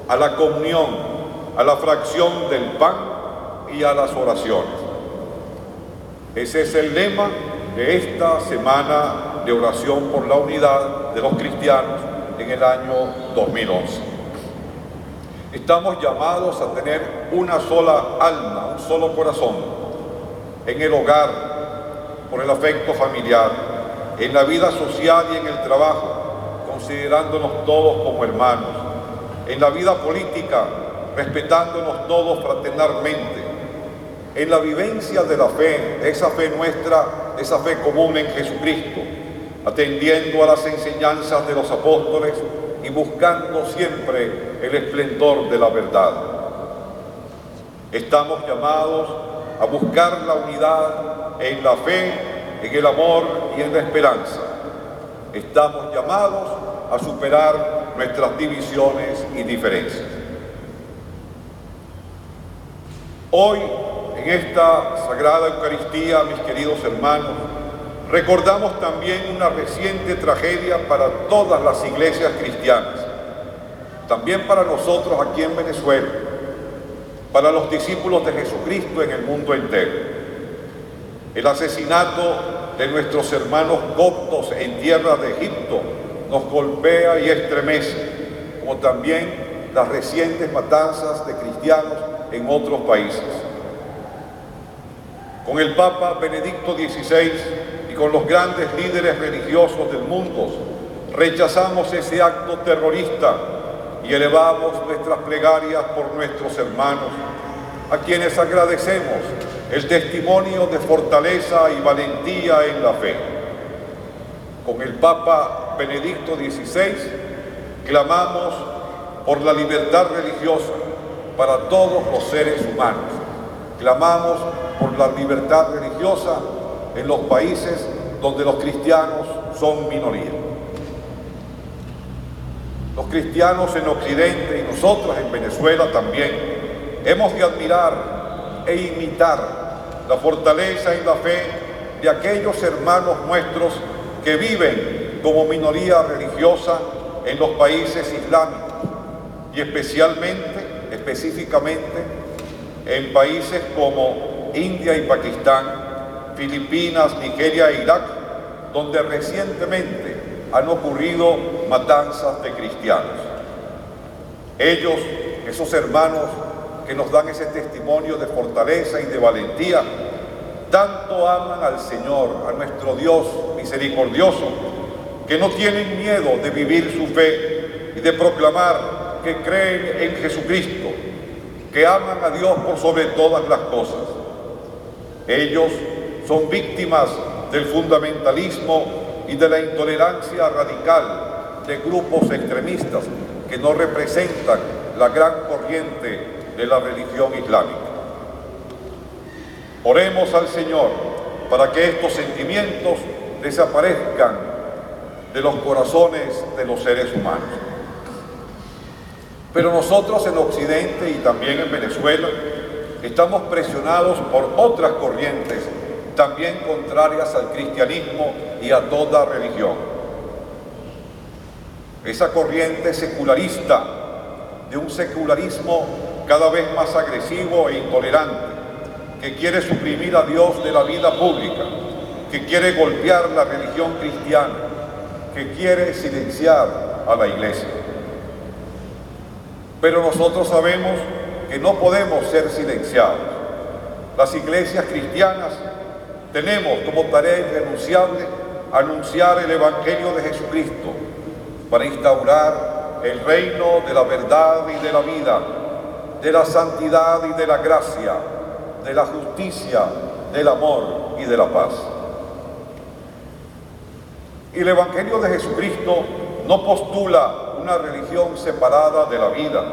a la comunión, a la fracción del pan y a las oraciones. Ese es el lema de esta semana de oración por la unidad de los cristianos en el año 2011. Estamos llamados a tener una sola alma, un solo corazón, en el hogar, por el afecto familiar, en la vida social y en el trabajo, considerándonos todos como hermanos, en la vida política, respetándonos todos fraternalmente, en la vivencia de la fe, esa fe nuestra, esa fe común en Jesucristo, atendiendo a las enseñanzas de los apóstoles y buscando siempre el esplendor de la verdad. Estamos llamados a buscar la unidad en la fe, en el amor y en la esperanza. Estamos llamados a superar nuestras divisiones y diferencias. Hoy, en esta Sagrada Eucaristía, mis queridos hermanos, recordamos también una reciente tragedia para todas las iglesias cristianas, también para nosotros aquí en Venezuela, para los discípulos de Jesucristo en el mundo entero. El asesinato de nuestros hermanos coptos en tierra de Egipto nos golpea y estremece, como también las recientes matanzas de cristianos en otros países. Con el Papa Benedicto XVI y con los grandes líderes religiosos del mundo, rechazamos ese acto terrorista y elevamos nuestras plegarias por nuestros hermanos, a quienes agradecemos el testimonio de fortaleza y valentía en la fe. Con el Papa Benedicto XVI clamamos por la libertad religiosa para todos los seres humanos. Clamamos por la libertad religiosa en los países donde los cristianos son minoría. Los cristianos en Occidente y nosotros en Venezuela también hemos de admirar e imitar la fortaleza y la fe de aquellos hermanos nuestros que viven como minoría religiosa en los países islámicos y específicamente en países como India y Pakistán, Filipinas, Nigeria e Irak, donde recientemente han ocurrido matanzas de cristianos. Ellos, esos hermanos que nos dan ese testimonio de fortaleza y de valentía, tanto aman al Señor, a nuestro Dios misericordioso, que no tienen miedo de vivir su fe y de proclamar que creen en Jesucristo, que aman a Dios por sobre todas las cosas. Ellos son víctimas del fundamentalismo y de la intolerancia radical de grupos extremistas que no representan la gran corriente de la religión islámica. Oremos al Señor para que estos sentimientos desaparezcan de los corazones de los seres humanos. Pero nosotros en Occidente y también en Venezuela estamos presionados por otras corrientes también contrarias al cristianismo y a toda religión. Esa corriente secularista, de un secularismo cada vez más agresivo e intolerante, que quiere suprimir a Dios de la vida pública, que quiere golpear la religión cristiana, que quiere silenciar a la Iglesia. Pero nosotros sabemos que no podemos ser silenciados. Las iglesias cristianas tenemos como tarea irrenunciable anunciar el Evangelio de Jesucristo para instaurar el reino de la verdad y de la vida, de la santidad y de la gracia, de la justicia, del amor y de la paz. Y el Evangelio de Jesucristo no postula una religión separada de la vida,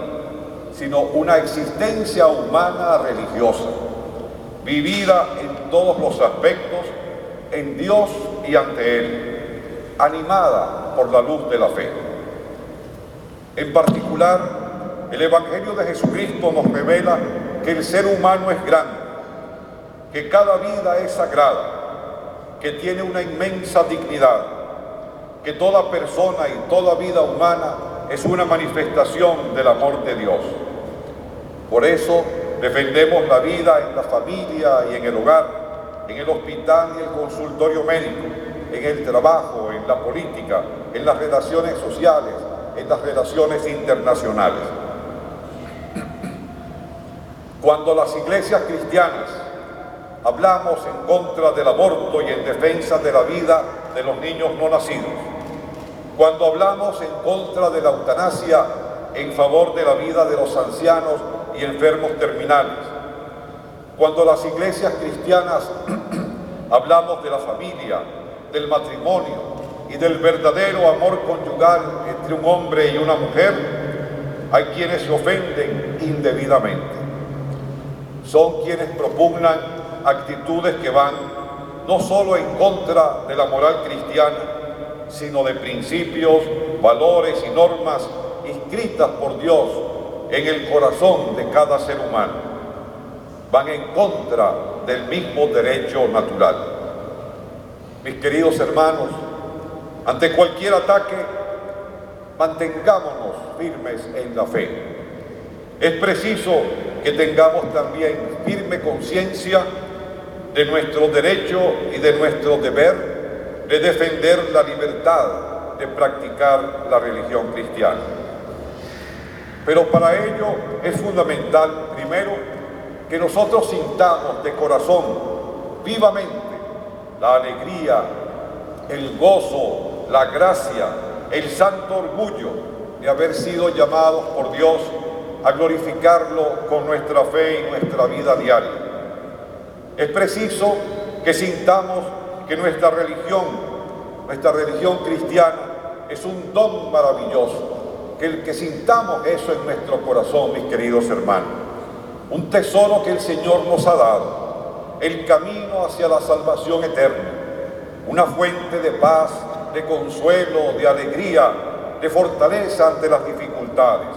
sino una existencia humana religiosa, vivida en todos los aspectos, en Dios y ante Él, animada por la luz de la fe. En particular, el Evangelio de Jesucristo nos revela que el ser humano es grande, que cada vida es sagrada, que tiene una inmensa dignidad, que toda persona y toda vida humana es una manifestación del amor de Dios. Por eso defendemos la vida en la familia y en el hogar, en el hospital y el consultorio médico, en el trabajo, en la política, en las relaciones sociales, en las relaciones internacionales. Cuando las iglesias cristianas hablamos en contra del aborto y en defensa de la vida de los niños no nacidos, cuando hablamos en contra de la eutanasia en favor de la vida de los ancianos y enfermos terminales, cuando las iglesias cristianas hablamos de la familia, del matrimonio y del verdadero amor conyugal entre un hombre y una mujer, hay quienes se ofenden indebidamente. Son quienes propugnan actitudes que van no solo en contra de la moral cristiana, sino de principios, valores y normas inscritas por Dios en el corazón de cada ser humano. Van en contra del mismo derecho natural. Mis queridos hermanos, ante cualquier ataque, mantengámonos firmes en la fe. Es preciso que tengamos también firme conciencia de nuestro derecho y de nuestro deber de defender la libertad de practicar la religión cristiana. Pero para ello es fundamental, primero, que nosotros sintamos de corazón vivamente la alegría, el gozo, la gracia, el santo orgullo de haber sido llamados por Dios a glorificarlo con nuestra fe y nuestra vida diaria. Es preciso que sintamos que nuestra religión cristiana es un don maravilloso, que sintamos eso en nuestro corazón, mis queridos hermanos, un tesoro que el Señor nos ha dado, el camino hacia la salvación eterna, una fuente de paz, de consuelo, de alegría, de fortaleza ante las dificultades,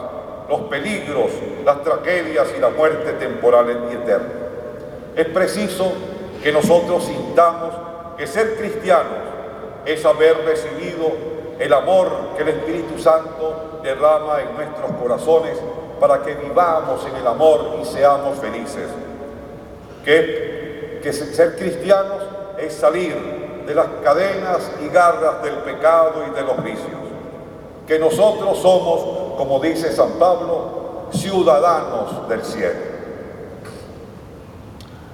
los peligros, las tragedias y la muerte temporal y eterna. Es preciso que nosotros sintamos que ser cristianos es haber recibido el amor que el Espíritu Santo derrama en nuestros corazones para que vivamos en el amor y seamos felices. Que ser cristianos es salir de las cadenas y garras del pecado y de los vicios. Que nosotros somos, como dice San Pablo, ciudadanos del cielo.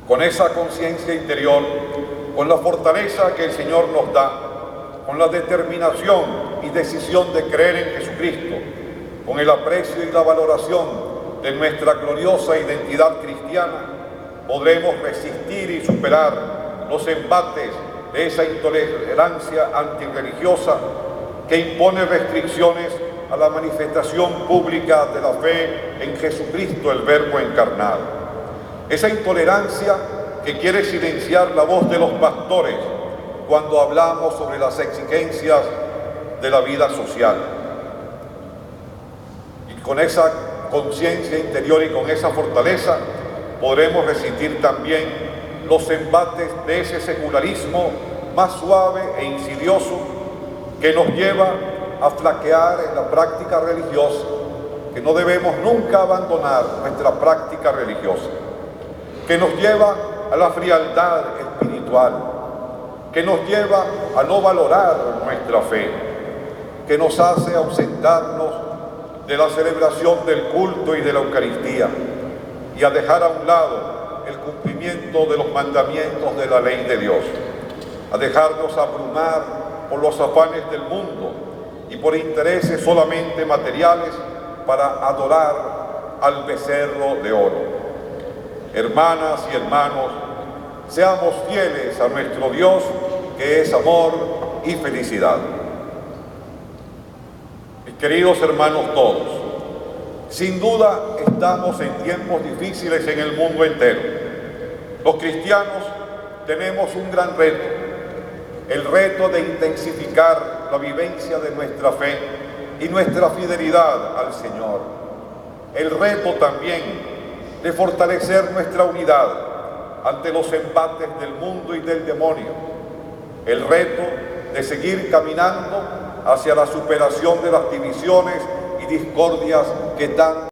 Con esa conciencia interior, con la fortaleza que el Señor nos da, con la determinación y decisión de creer en Jesucristo, con el aprecio y la valoración de nuestra gloriosa identidad cristiana, podremos resistir y superar los embates de esa intolerancia antirreligiosa que impone restricciones a la manifestación pública de la fe en Jesucristo, el Verbo encarnado. Esa intolerancia que quiere silenciar la voz de los pastores cuando hablamos sobre las exigencias de la vida social. Y con esa conciencia interior y con esa fortaleza podremos resistir también los embates de ese secularismo más suave e insidioso que nos lleva a flaquear en la práctica religiosa, que no debemos nunca abandonar nuestra práctica religiosa, que nos lleva a la frialdad espiritual, que nos lleva a no valorar nuestra fe, que nos hace ausentarnos de la celebración del culto y de la Eucaristía y a dejar a un lado el cumplimiento de los mandamientos de la ley de Dios, a dejarnos abrumar por los afanes del mundo y por intereses solamente materiales para adorar al becerro de oro. Hermanas y hermanos, seamos fieles a nuestro Dios, que es amor y felicidad. Mis queridos hermanos todos, sin duda estamos en tiempos difíciles en el mundo entero. Los cristianos tenemos un gran reto, el reto de intensificar la vivencia de nuestra fe y nuestra fidelidad al Señor. El reto también de fortalecer nuestra unidad ante los embates del mundo y del demonio. El reto de seguir caminando hacia la superación de las divisiones discordias que tan